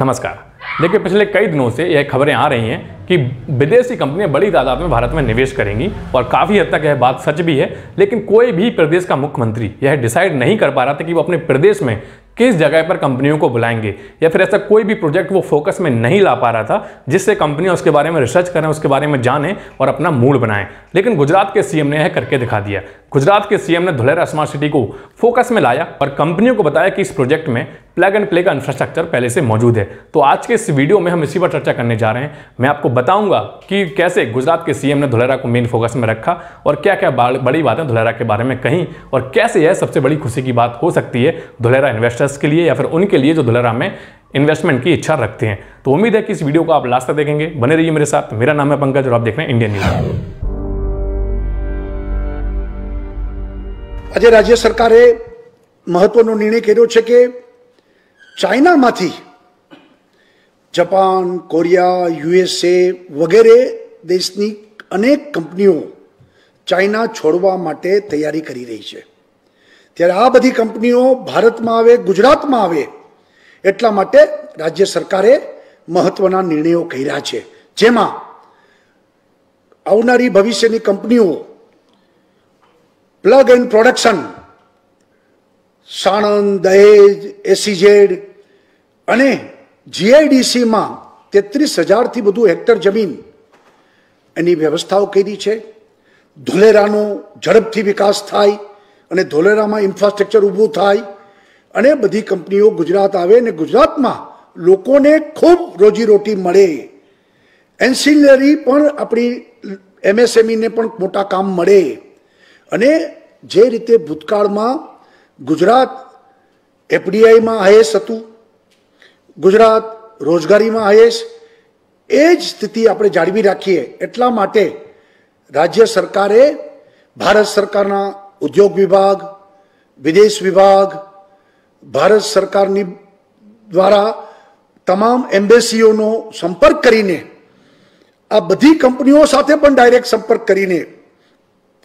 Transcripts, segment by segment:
नमस्कार। देखिए, पिछले कई दिनों से यह खबरें आ रही हैं कि विदेशी कंपनियां बड़ी तादाद में भारत में निवेश करेंगी और काफ़ी हद तक यह बात सच भी है। लेकिन कोई भी प्रदेश का मुख्यमंत्री यह डिसाइड नहीं कर पा रहा था कि वो अपने प्रदेश में किस जगह पर कंपनियों को बुलाएंगे, या फिर ऐसा कोई भी प्रोजेक्ट वो फोकस में नहीं ला पा रहा था जिससे कंपनियां उसके बारे में रिसर्च करें, उसके बारे में जानें और अपना मूड बनाएं। लेकिन गुजरात के सीएम ने यह करके दिखा दिया। गुजरात के सीएम ने धुलेरा स्मार्ट सिटी को फोकस में लाया और कंपनियों को बताया कि इस प्रोजेक्ट में प्लग एंड प्ले का इंफ्रास्ट्रक्चर पहले से मौजूद है। तो आज के इस वीडियो में हम इसी पर चर्चा करने जा रहे हैं। मैं आपको बताऊंगा कि कैसे गुजरात के सीएम ने धुलेरा को मेन फोकस में रखा और क्या क्या बड़ी बातें धुलेरा के बारे में कहीं, और कैसे यह सबसे बड़ी खुशी की बात हो सकती है धुलेरा इन्वेस्टर्स के लिए या फिर उनके लिए जो धुलेरा में इन्वेस्टमेंट की इच्छा रखते हैं। तो उम्मीद है कि इस वीडियो को आप लास्ट तक देखेंगे। बने रहिए मेरे साथ। मेरा नाम है पंकज और आप देख रहे हैं इंडियन न्यूज। આજે રાજ્ય સરકારે મહત્વનો નિર્ણય કર્યો છે કે ચાઇનામાંથી જાપાન, કોરિયા, યુએસએ વગેરે દેશની અનેક કંપનીઓ ચાઇના છોડવા માટે તૈયારી કરી રહી છે। ત્યારે આ બધી કંપનીઓ ભારતમાં આવે, ગુજરાતમાં આવે એટલા માટે રાજ્ય સરકારે મહત્વના નિર્ણયો કર્યા છે, જેમાં આવનારી ભવિષ્યની કંપનીઓ પ્લગ એન્ડ પ્રોડક્શન, સાણંદ, દહેજ, એસીઝેડ અને જીઆઈડીસીમાં 33,000થી વધુ હેક્ટર જમીન એની વ્યવસ્થાઓ કરી છે। ધુલેરાનો ઝડપથી વિકાસ થાય અને ધુલેરામાં ઇન્ફ્રાસ્ટ્રક્ચર ઊભું થાય અને બધી કંપનીઓ ગુજરાત આવે અને ગુજરાતમાં લોકોને ખૂબ રોજીરોટી મળે। એન્સિલરી પણ આપણી એમએસએમઈને પણ મોટા કામ મળે અને જે રીતે ભૂતકાળમાં ગુજરાત એફડીઆઈમાં હાઈએસ હતું, ગુજરાત રોજગારીમાં હાઈએસ, એ જ સ્થિતિ આપણે જાળવી રાખીએ એટલા માટે રાજ્ય સરકારે ભારત સરકારના ઉદ્યોગ વિભાગ, વિદેશ વિભાગ, ભારત સરકારની દ્વારા તમામ એમ્બેસીઓનો સંપર્ક કરીને આ બધી કંપનીઓ સાથે પણ ડાયરેક્ટ સંપર્ક કરીને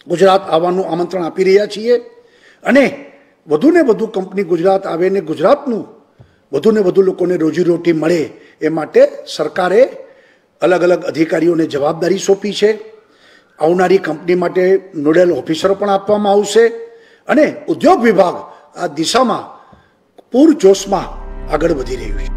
ગુજરાત આવવાનું આમંત્રણ આપી રહ્યા છીએ અને વધુને વધુ કંપની ગુજરાત આવે ને ગુજરાતનું વધુને વધુ લોકોને રોજીરોટી મળે એ માટે સરકારે અલગ અલગ અધિકારીઓને જવાબદારી સોંપી છે। આવનારી કંપની માટે નોડલ ઓફિસરો પણ આપવામાં આવશે અને ઉદ્યોગ વિભાગ આ દિશામાં પૂરજોશમાં આગળ વધી રહ્યું છે।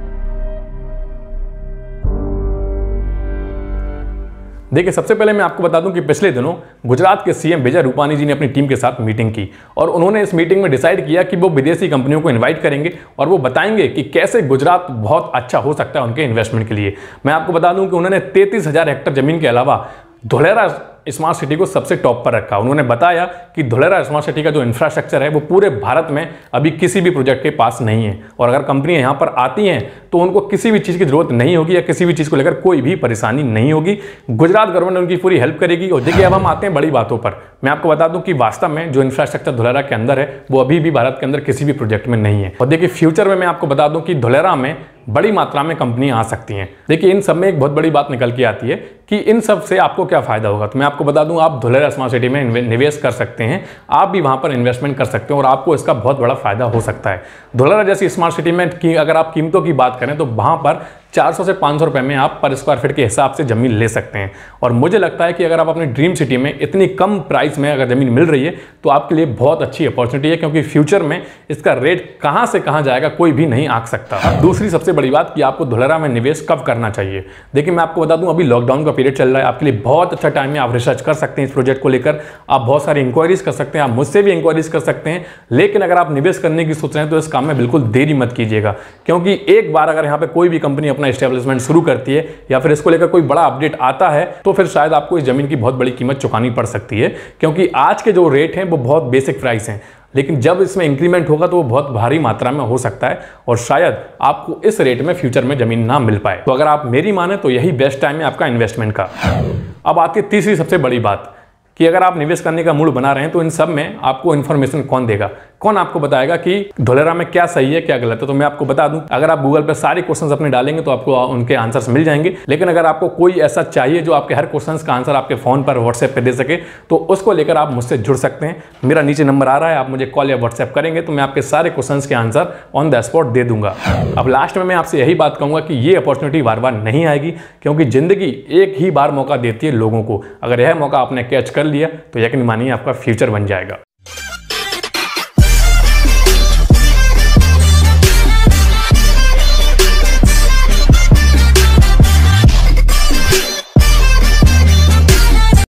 देखिए, सबसे पहले मैं आपको बता दूं कि पिछले दिनों गुजरात के सीएम विजय रूपानी जी ने अपनी टीम के साथ मीटिंग की और उन्होंने इस मीटिंग में डिसाइड किया कि वो विदेशी कंपनियों को इनवाइट करेंगे और वो बताएंगे कि कैसे गुजरात बहुत अच्छा हो सकता है उनके इन्वेस्टमेंट के लिए। मैं आपको बता दूं कि उन्होंने 33,000 हेक्टर जमीन के अलावा धुलेरा स्मार्ट सिटी को सबसे टॉप पर रखा। उन्होंने बताया कि धुलेरा स्मार्ट सिटी का जो इंफ्रास्ट्रक्चर है वो पूरे भारत में अभी किसी भी प्रोजेक्ट के पास नहीं है और अगर कंपनियां यहां पर आती हैं तो उनको किसी भी चीज़ की जरूरत नहीं होगी या किसी भी चीज़ को लेकर कोई भी परेशानी नहीं होगी। गुजरात गवर्नमेंट उनकी पूरी हेल्प करेगी। और देखिए, अब हम आते हैं बड़ी बातों पर। मैं आपको बता दूं कि वास्तव में जो इंफ्रास्ट्रक्चर धुलेरा के अंदर है वो अभी भी भारत के अंदर किसी भी प्रोजेक्ट में नहीं है। और देखिए, फ्यूचर में मैं आपको बता दूं कि धुलेरा में बड़ी मात्रा में कंपनियां आ सकती हैं। देखिए, इन सब में एक बहुत बड़ी बात निकल के आती है कि इन सब से आपको क्या फायदा होगा। तो मैं आपको बता दूं, आप धुलेरा स्मार्ट सिटी में निवेश कर सकते हैं, आप भी वहां पर इन्वेस्टमेंट कर सकते हैं और आपको इसका बहुत बड़ा फायदा हो सकता है। धुलेरा जैसी स्मार्ट सिटी में अगर आप कीमतों की बात करें तो वहां पर 400 से 500 रुपए में आप पर स्क्वायर फीट के हिसाब से जमीन ले सकते हैं। और मुझे लगता है कि अगर आप अपनी ड्रीम सिटी में इतनी कम प्राइस में अगर जमीन मिल रही है तो आपके लिए बहुत अच्छी अपॉर्चुनिटी है, क्योंकि फ्यूचर में इसका रेट कहां से कहां जाएगा कोई भी नहीं आंक सकता। दूसरी सबसे बड़ी बात कि आपको धुलेरा में निवेश कब करना चाहिए। देखिए, मैं आपको बता दूं, अभी लॉकडाउन का पीरियड चल रहा है, आपके लिए बहुत अच्छा टाइम है। आप रिसर्च कर सकते हैं इस प्रोजेक्ट को लेकर, आप बहुत सारी इंक्वायरीज कर सकते हैं, आप मुझसे भी इंक्वायरीज कर सकते हैं। लेकिन अगर आप निवेश करने की सोच रहे हैं तो इस काम में बिल्कुल देरी मत कीजिएगा, क्योंकि एक बार अगर यहाँ पे कोई भी कंपनी अपना एस्टेब्लिशमेंट शुरू करती है या फिर इसको लेकर कोई बड़ा अपडेट आता है तो फिर शायद आपको इस जमीन की बहुत बड़ी कीमत चुकानी पड़ सकती है, क्योंकि आज के जो रेट हैं वो बहुत बेसिक प्राइस हैं। लेकिन जब इसमें इंक्रीमेंट होगा तो वो बहुत भारी मात्रा में हो सकता है और शायद आपको इस रेट में फ्यूचर में जमीन ना मिल पाए। तो अगर आप मेरी माने तो यही बेस्ट टाइम है आपका इन्वेस्टमेंट का। अब आती है तीसरी सबसे बड़ी बात कि अगर आप निवेश करने का मूड बना रहे हैं तो इन सब में आपको इन्फॉर्मेशन कौन देगा। कौन आपको बताएगा कि धोलेरा में क्या सही है क्या गलत है। तो मैं आपको बता दूं, अगर आप गूगल पर सारे क्वेश्चंस अपने डालेंगे तो आपको उनके आंसर्स मिल जाएंगे। लेकिन अगर आपको कोई ऐसा चाहिए जो आपके हर क्वेश्चंस का आंसर आपके फोन पर व्हाट्सएप पे दे सके, तो उसको लेकर आप मुझसे जुड़ सकते हैं। मेरा नीचे नंबर आ रहा है, आप मुझे कॉल या व्हाट्सएप करेंगे तो मैं आपके सारे क्वेश्चंस के आंसर ऑन द स्पॉट दे दूंगा। अब लास्ट में मैं आपसे यही बात कहूंगा कि ये अपॉर्चुनिटी बार बार नहीं आएगी, क्योंकि जिंदगी एक ही बार मौका देती है लोगों को। अगर यह मौका आपने कैच कर लिया तो यकीन मानिए आपका फ्यूचर बन जाएगा।